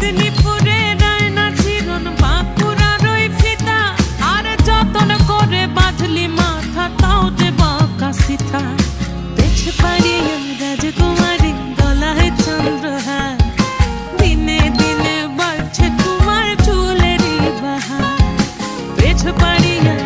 মেদিনীপুরে রায়না চিরন বাঁকুড়ার ওই ফিতা আর যতন করে বাঁধলি মাথা তাও যে বাঁকা সিথা পেছ পাড়িয়ে রাজকুমারী গলায় চন্দ্রহার দিনে দিনে বাড়ছে তোমার চুলেরই বাহার পেছ পাড়িয়ে